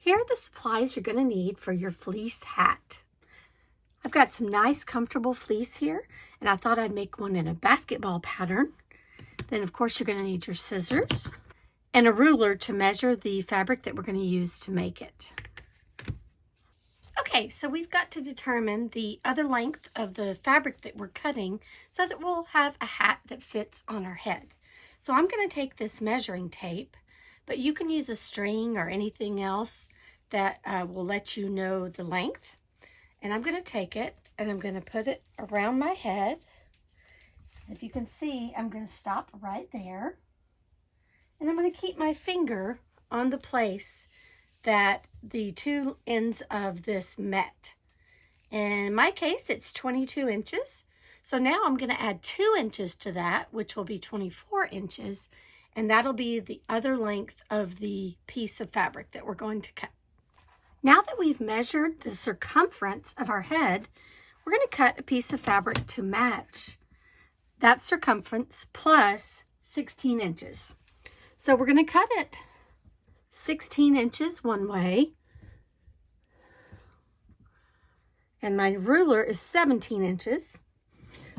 Here are the supplies you're going to need for your fleece hat. I've got some nice comfortable fleece here, and I thought I'd make one in a basketball pattern. Then of course you're going to need your scissors and a ruler to measure the fabric that we're going to use to make it. Okay, so we've got to determine the other length of the fabric that we're cutting so that we'll have a hat that fits on our head. So I'm going to take this measuring tape, but you can use a string or anything else that will let you know the length. And I'm going to take it and I'm going to put it around my head. If you can see, I'm going to stop right there. And I'm going to keep my finger on the place that the two ends of this met. In my case, it's 22 inches. So now I'm going to add 2 inches to that, which will be 24 inches. And that'll be the other length of the piece of fabric that we're going to cut. Now that we've measured the circumference of our head, we're going to cut a piece of fabric to match that circumference plus 16 inches. So we're going to cut it 16 inches one way, and my ruler is 17 inches.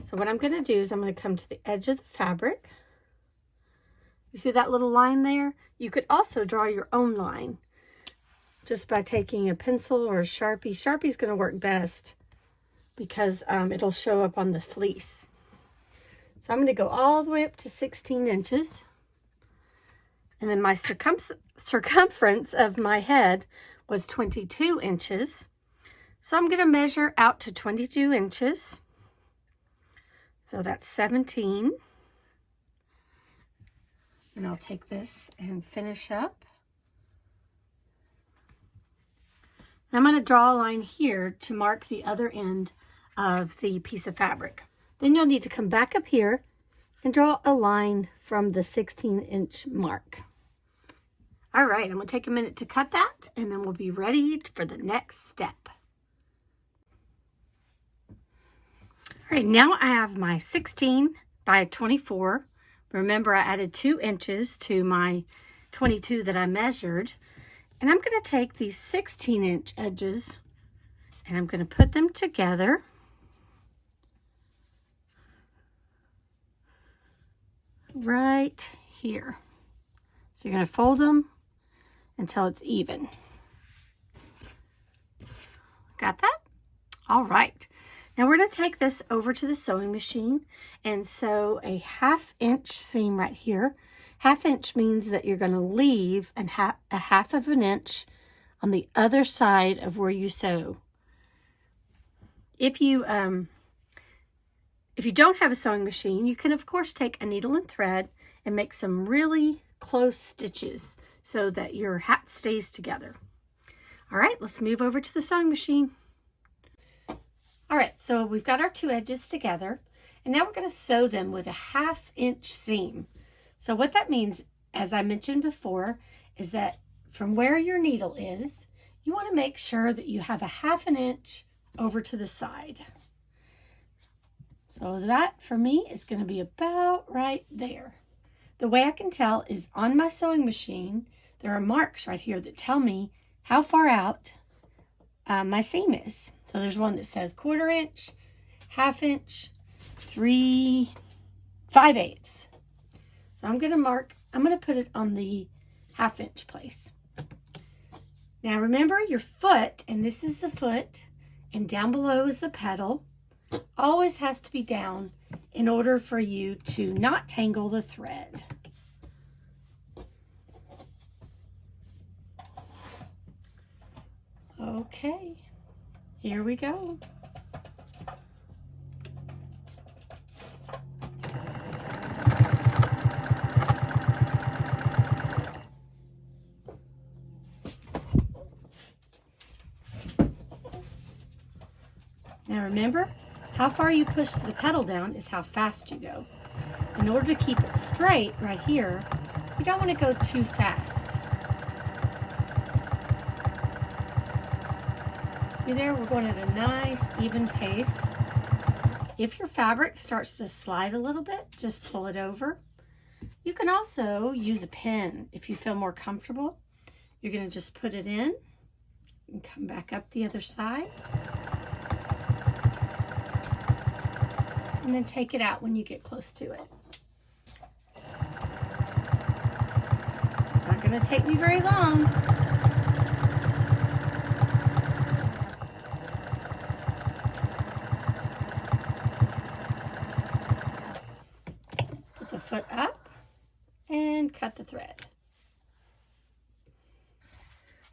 So what I'm going to do is I'm going to come to the edge of the fabric. You see that little line there? You could also draw your own line just by taking a pencil or a Sharpie. Sharpie's going to work best because it'll show up on the fleece. So I'm going to go all the way up to 16 inches. And then my circumference of my head was 22 inches. So I'm going to measure out to 22 inches. So that's 17. And I'll take this and finish up. I'm going to draw a line here to mark the other end of the piece of fabric. Then you'll need to come back up here and draw a line from the 16-inch mark. All right, I'm going to take a minute to cut that, and then we'll be ready for the next step. All right, now I have my 16 by 24. Remember, I added 2 inches to my 22 that I measured. And I'm going to take these 16-inch edges and I'm going to put them together. Right here. So you're going to fold them until it's even. Got that? All right. Now we're going to take this over to the sewing machine and sew a 1/2 inch seam right here. 1/2 inch means that you're going to leave a 1/2 of an inch on the other side of where you sew. If you don't have a sewing machine, you can of course take a needle and thread and make some really close stitches so that your hat stays together. All right, let's move over to the sewing machine. All right, so we've got our 2 edges together, and now we're going to sew them with a 1/2 inch seam. So what that means, as I mentioned before, is that from where your needle is, you want to make sure that you have a 1/2 inch over to the side. So that for me is going to be about right there. The way I can tell is on my sewing machine, there are marks right here that tell me how far out my seam is. So there's one that says 1/4 inch, 1/2 inch, 3/5/8. So I'm going to put it on the 1/2 inch place. Now remember your foot, and this is the foot, and down below is the pedal, always has to be down in order for you to not tangle the thread. Okay, here we go. Now remember, how far you push the pedal down is how fast you go. In order to keep it straight right here, you don't want to go too fast. See there, we're going at a nice even pace. If your fabric starts to slide a little bit, just pull it over. You can also use a pin if you feel more comfortable. You're going to just put it in And come back up the other side. And then take it out when you get close to it. It's not going to take me very long. Put the foot up and cut the thread.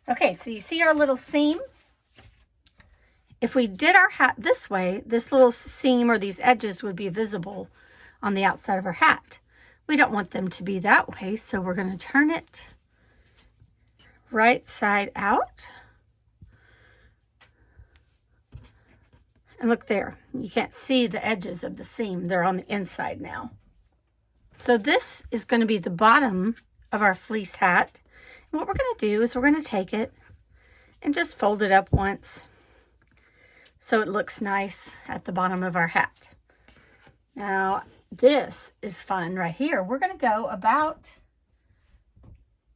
Okay, so you see our little seam? If we did our hat this way, this little seam or these edges would be visible on the outside of our hat. We don't want them to be that way, so we're going to turn it right side out. And look there, you can't see the edges of the seam. They're on the inside now. So this is going to be the bottom of our fleece hat. And what we're going to do is we're going to take it and just fold it up once, so it looks nice at the bottom of our hat. Now, this is fun right here. We're going to go about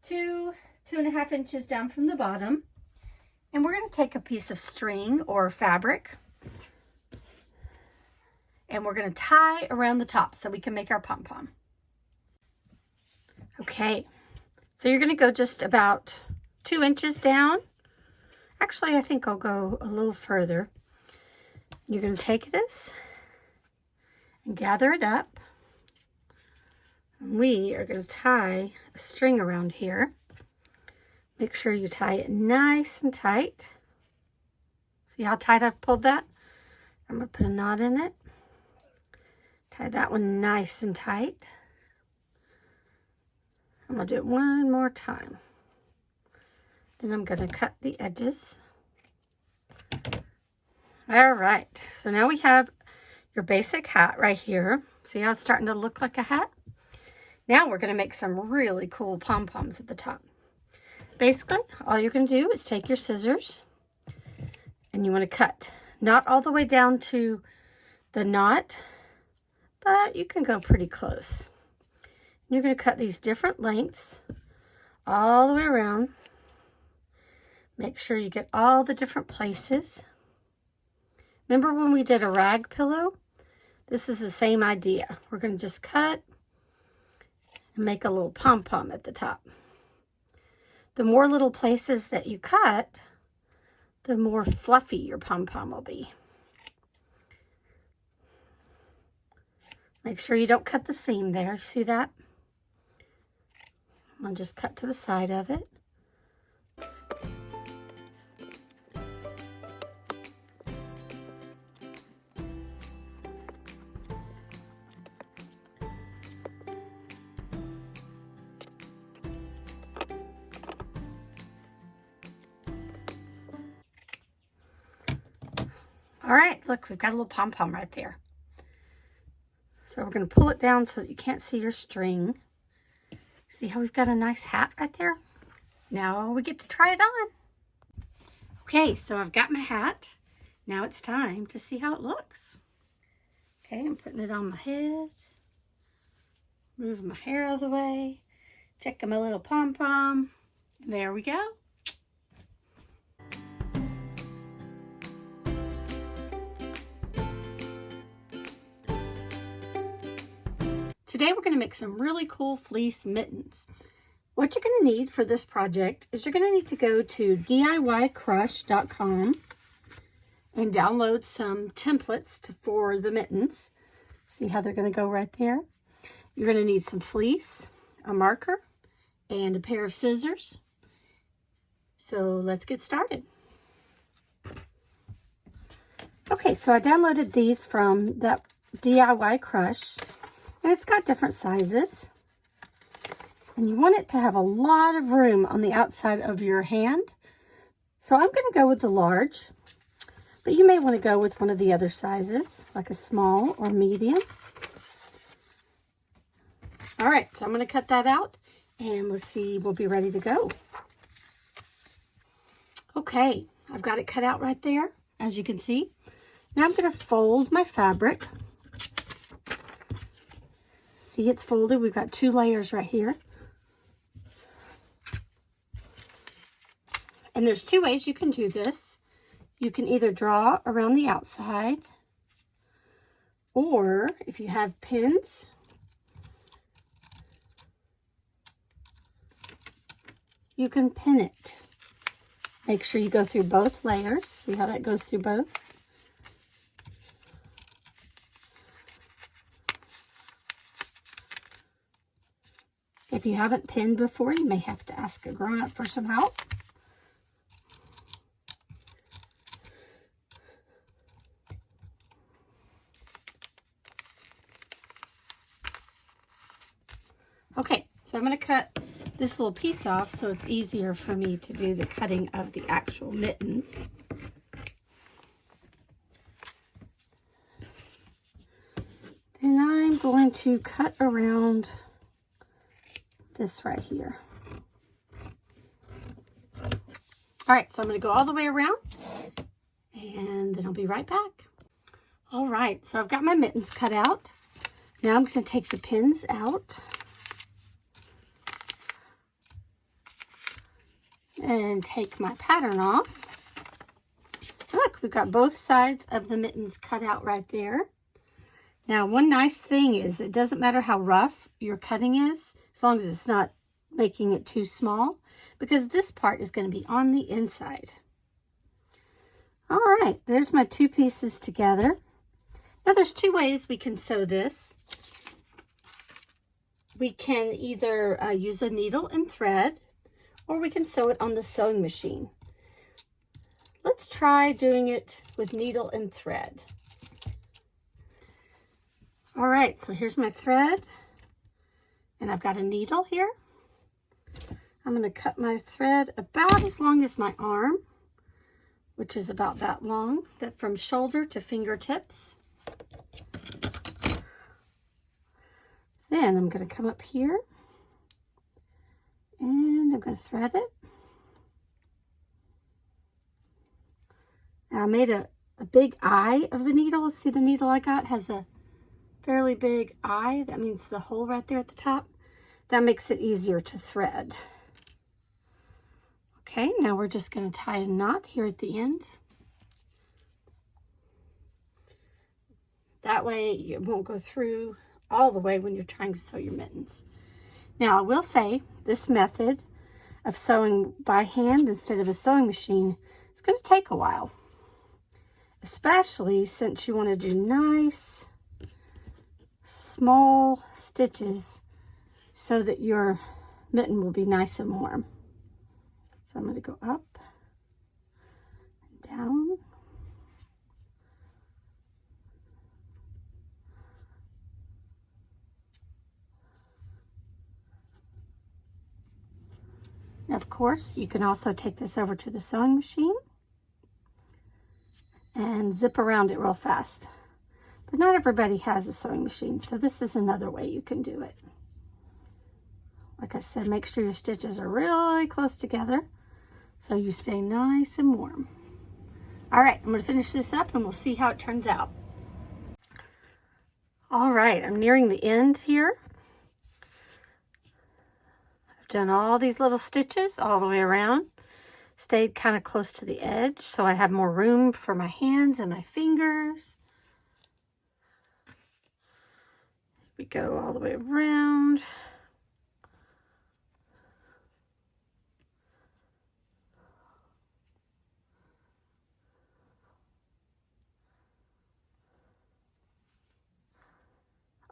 2.5 inches down from the bottom. And we're going to take a piece of string or fabric. And we're going to tie around the top so we can make our pom-pom. Okay, so you're going to go just about 2 inches down. Actually, I think I'll go a little further. You're going to take this and gather it up. We are going to tie a string around here. Make sure you tie it nice and tight. See how tight I've pulled that? I'm going to put a knot in it. Tie that one nice and tight. I'm going to do it one more time. Then I'm going to cut the edges. All right, so now we have your basic hat right here. See how it's starting to look like a hat? Now we're going to make some really cool pom-poms at the top. Basically, all you're going to do is take your scissors and you want to cut. Not all the way down to the knot, but you can go pretty close. You're going to cut these different lengths all the way around. Make sure you get all the different places. Remember when we did a rag pillow? This is the same idea. We're going to just cut and make a little pom-pom at the top. The more little places that you cut, the more fluffy your pom-pom will be. Make sure you don't cut the seam there. See that? I'll just cut to the side of it. All right, look, we've got a little pom-pom right there. So we're going to pull it down so that you can't see your string. See how we've got a nice hat right there? Now we get to try it on. Okay, so I've got my hat. Now it's time to see how it looks. Okay, I'm putting it on my head. Moving my hair out of the way. Checking my little pom-pom. There we go. Today we're going to make some really cool fleece mittens. What you're going to need for this project is you're going to need to go to DIYcrush.com and download some templates for the mittens. See how they're going to go right there? You're going to need some fleece, a marker, and a pair of scissors. So let's get started. Okay, so I downloaded these from that DIY Crush. And it's got different sizes. And you want it to have a lot of room on the outside of your hand. So I'm going to go with the large. But you may want to go with one of the other sizes, like a small or medium. All right, so I'm going to cut that out. And let's see, we'll be ready to go. Okay, I've got it cut out right there, as you can see. Now I'm going to fold my fabric. See, it's folded. We've got 2 layers right here. And there's two ways you can do this. You can either draw around the outside, or if you have pins, you can pin it. Make sure you go through both layers. See how that goes through both? If you haven't pinned before, you may have to ask a grown-up for some help. Okay, so I'm going to cut this little piece off so it's easier for me to do the cutting of the actual mittens. Then I'm going to cut around this right here. All right, so I'm going to go all the way around and then I'll be right back. All right, so I've got my mittens cut out. Now I'm going to take the pins out and take my pattern off. Look, we've got both sides of the mittens cut out right there. Now, one nice thing is it doesn't matter how rough your cutting is, as long as it's not making it too small, because this part is going to be on the inside. All right, there's my two pieces together. Now, there's two ways we can sew this. We can either use a needle and thread, or we can sew it on the sewing machine. Let's try doing it with needle and thread. All right, so here's my thread, and I've got a needle here. I'm going to cut my thread about as long as my arm, which is about that long, that from shoulder to fingertips. Then I'm going to come up here, and I'm going to thread it. Now I made a big eye of the needle. See, the needle I got has a fairly big eye. That means the hole right there at the top. That makes it easier to thread. Okay, now we're just going to tie a knot here at the end. That way it won't go through all the way when you're trying to sew your mittens. Now, I will say this method of sewing by hand instead of a sewing machine is going to take a while, especially since you want to do nice small stitches so that your mitten will be nice and warm. So I'm going to go up and down. Now, of course, you can also take this over to the sewing machine and zip around it real fast. But not everybody has a sewing machine, so this is another way you can do it. Like I said, make sure your stitches are really close together so you stay nice and warm. All right, I'm going to finish this up and we'll see how it turns out. All right, I'm nearing the end here. I've done all these little stitches all the way around. Stayed kind of close to the edge so I have more room for my hands and my fingers. We go all the way around.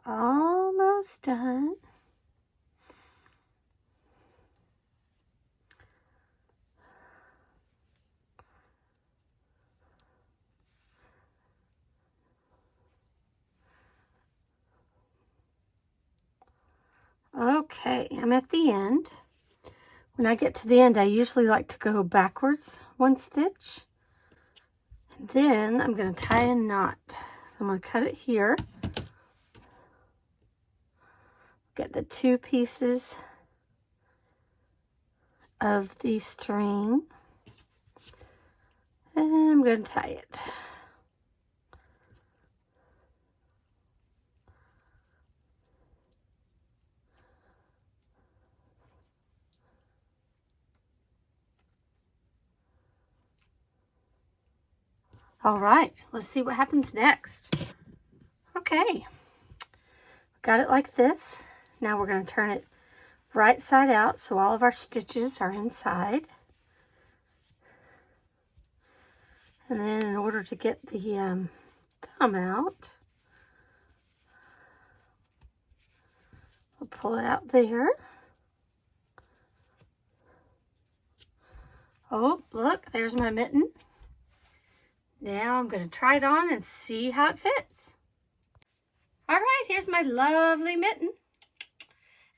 Almost done. Okay, I'm at the end. When I get to the end, I usually like to go backwards one stitch. And then I'm going to tie a knot. So I'm going to cut it here. Get the two pieces of the string. And I'm going to tie it. All right, let's see what happens next. Okay, got it like this. Now we're going to turn it right side out so all of our stitches are inside. And then in order to get the thumb out, we'll pull it out there. Oh, look, there's my mitten. Now I'm going to try it on and see how it fits. All right, here's my lovely mitten.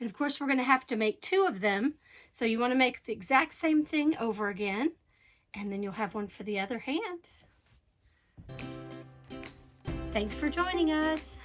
And of course, we're going to have to make 2 of them. So you want to make the exact same thing over again. And then you'll have one for the other hand. Thanks for joining us.